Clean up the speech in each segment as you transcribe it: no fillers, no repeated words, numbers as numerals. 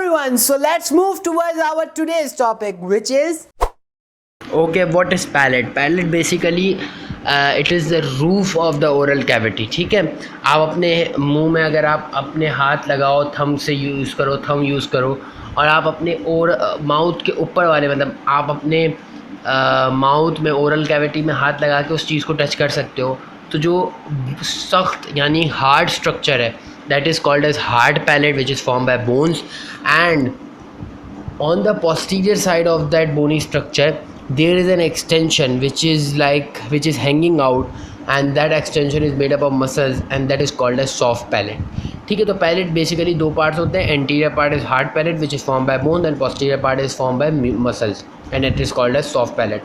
everyone, so let's move towards our today's topic, which is Okay, what is palate? Palate basically it is the roof of the oral cavity. ठीक है, आप अपने मुंह में अगर आप अपने हाथ लगाओ, थंब से यूज़ करो, थंब यूज़ करो, और आप अपने और माउथ के ऊपर वाले मतलब आप अपने माउथ में ओरल कैविटी में हाथ लगा के उस चीज़ को टच कर सकते हो. तो जो सख्त यानी हार्ड स्ट्रक्चर है, that is called as hard palate which is form by bones. And on the posterior side of that bony structure there is an extension which is hanging out, and that extension is made up of muscles, and that is called as soft palate. ठीक है, तो palette basically दो parts होते हैं. Anterior part is hard palate which is form by bone, and posterior part is form by muscles, and it is called as soft palate.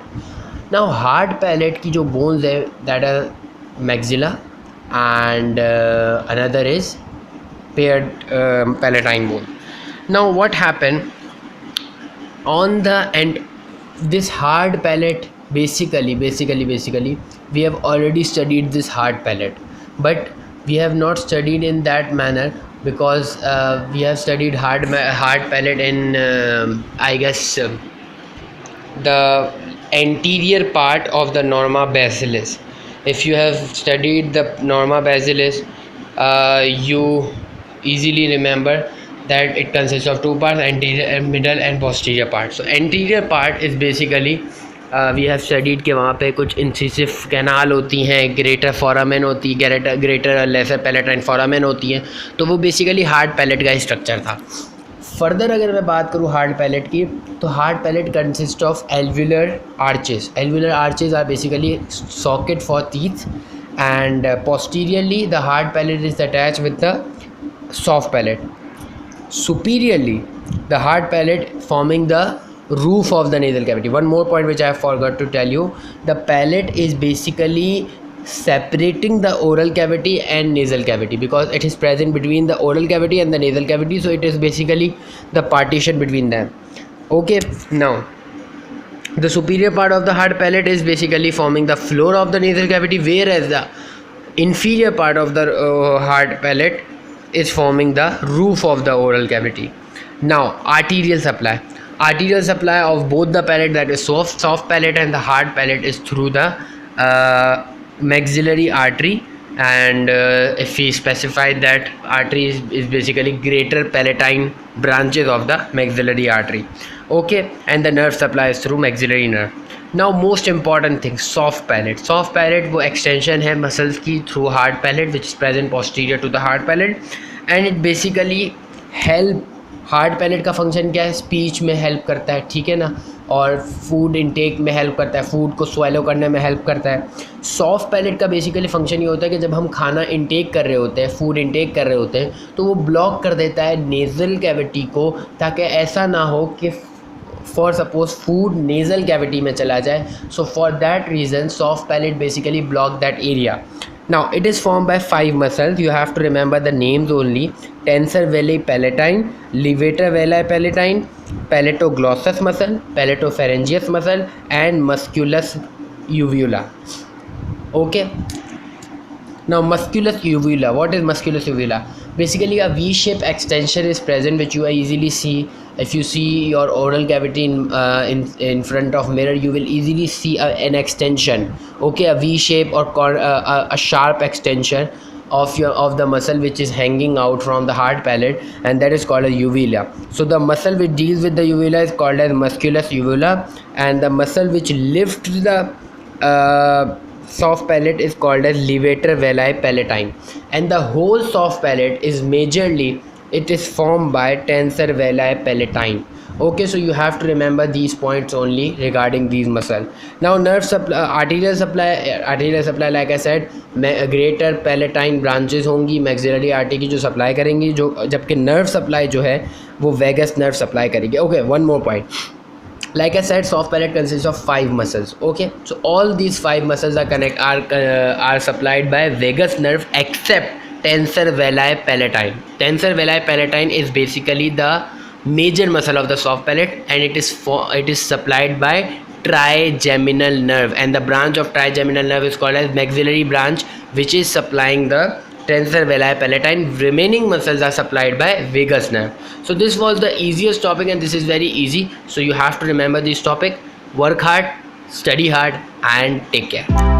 Now hard palate की जो bones है that are maxilla and another is paired palatine bone. Now what happen on the end, this hard palate basically we have already studied this hard palate, but we have not studied in that manner because we have studied hard palate in I guess the anterior part of the norma basilis. If you have studied the norma basilis, you easily remember that it consists of two parts, anterior and middle and posterior part. So anterior part is basically we have studied कि वहाँ पे कुछ incisive canal होती हैं, greater foramen होती है, greater lesser palatine foramen होती है. तो वो basically hard palate का structure था. फर्दर अगर मैं बात करूँ हार्ड पैलेट की, तो hard palate consist of alveolar arches. Alveolar arches are basically socket for teeth, and posteriorly the hard palate is attached with the soft palate. Superiorly the hard palate forming the roof of the nasal cavity. One more point which I forgot to tell you, the palate is basically separating the oral cavity and nasal cavity because it is present between the oral cavity and the nasal cavity, so it is basically the partition between them. Okay, now the superior part of the hard palate is basically forming the floor of the nasal cavity, whereas the inferior part of the hard palate is forming the roof of the oral cavity. Now arterial supply of both the palate, that is soft palate and the hard palate, is through the maxillary artery, and if we specify that artery is basically greater palatine branches of the maxillary artery. Okay, and the nerve supply is through maxillary nerve. Now most important thing, soft palate वो extension है muscles की through hard palate which is present posterior to the hard palate, and it basically help. Hard palate का function क्या है? Speech में help करता है, ठीक है ना, और फूड इनटेक में हेल्प करता है, फूड को स्वेलो करने में हेल्प करता है. सॉफ्ट पैलेट का बेसिकली फंक्शन ये होता है कि जब हम खाना इनटेक कर रहे होते हैं, फूड इनटेक कर रहे होते हैं, तो वो ब्लॉक कर देता है नेज़ल कैविटी को, ताकि ऐसा ना हो कि for suppose food nasal cavity में चला जाए. So for that reason soft palate basically block that area. Now it is formed by 5 muscles. You have to remember the names only: tensor veli palatine, levator veli palatine, palatoglossus muscle, palatopharyngeus muscle, and musculus uvula. Okay. Now musculus uvula. What is musculus uvula? Basically a V-shaped extension is present which you easily see. If you see your oral cavity in front of mirror, you will easily see an extension. Okay, a V shape or a sharp extension of the muscle which is hanging out from the hard palate, and that is called a uvula. So the muscle which deals with the uvula is called as musculus uvula, and the muscle which lifts the soft palate is called as levator veli palatine, and the whole soft palate is majorly it is formed by tensor veli palatine. Okay, so you have to remember these points only regarding these muscle. Now nerve supply, arterial supply like I said, greater palatine branches होंगी maxillary artery की जो supply करेंगी, जो जबकि nerve supply जो है वो vagus nerve supply करेगी. Okay, one more point. Like I said, soft palate consists of 5 muscles. Okay, so all these 5 muscles are supplied by vagus nerve except tensor veli palatine. Tensor veli palatine is basically the major muscle of the soft palate, and it is supplied by trigeminal nerve, and the branch of trigeminal nerve is called as maxillary branch, which is supplying the tensor veli palatine. Remaining muscles are supplied by vagus nerve. So this was the easiest topic, and this is very easy. So you have to remember this topic. Work hard, study hard, and take care.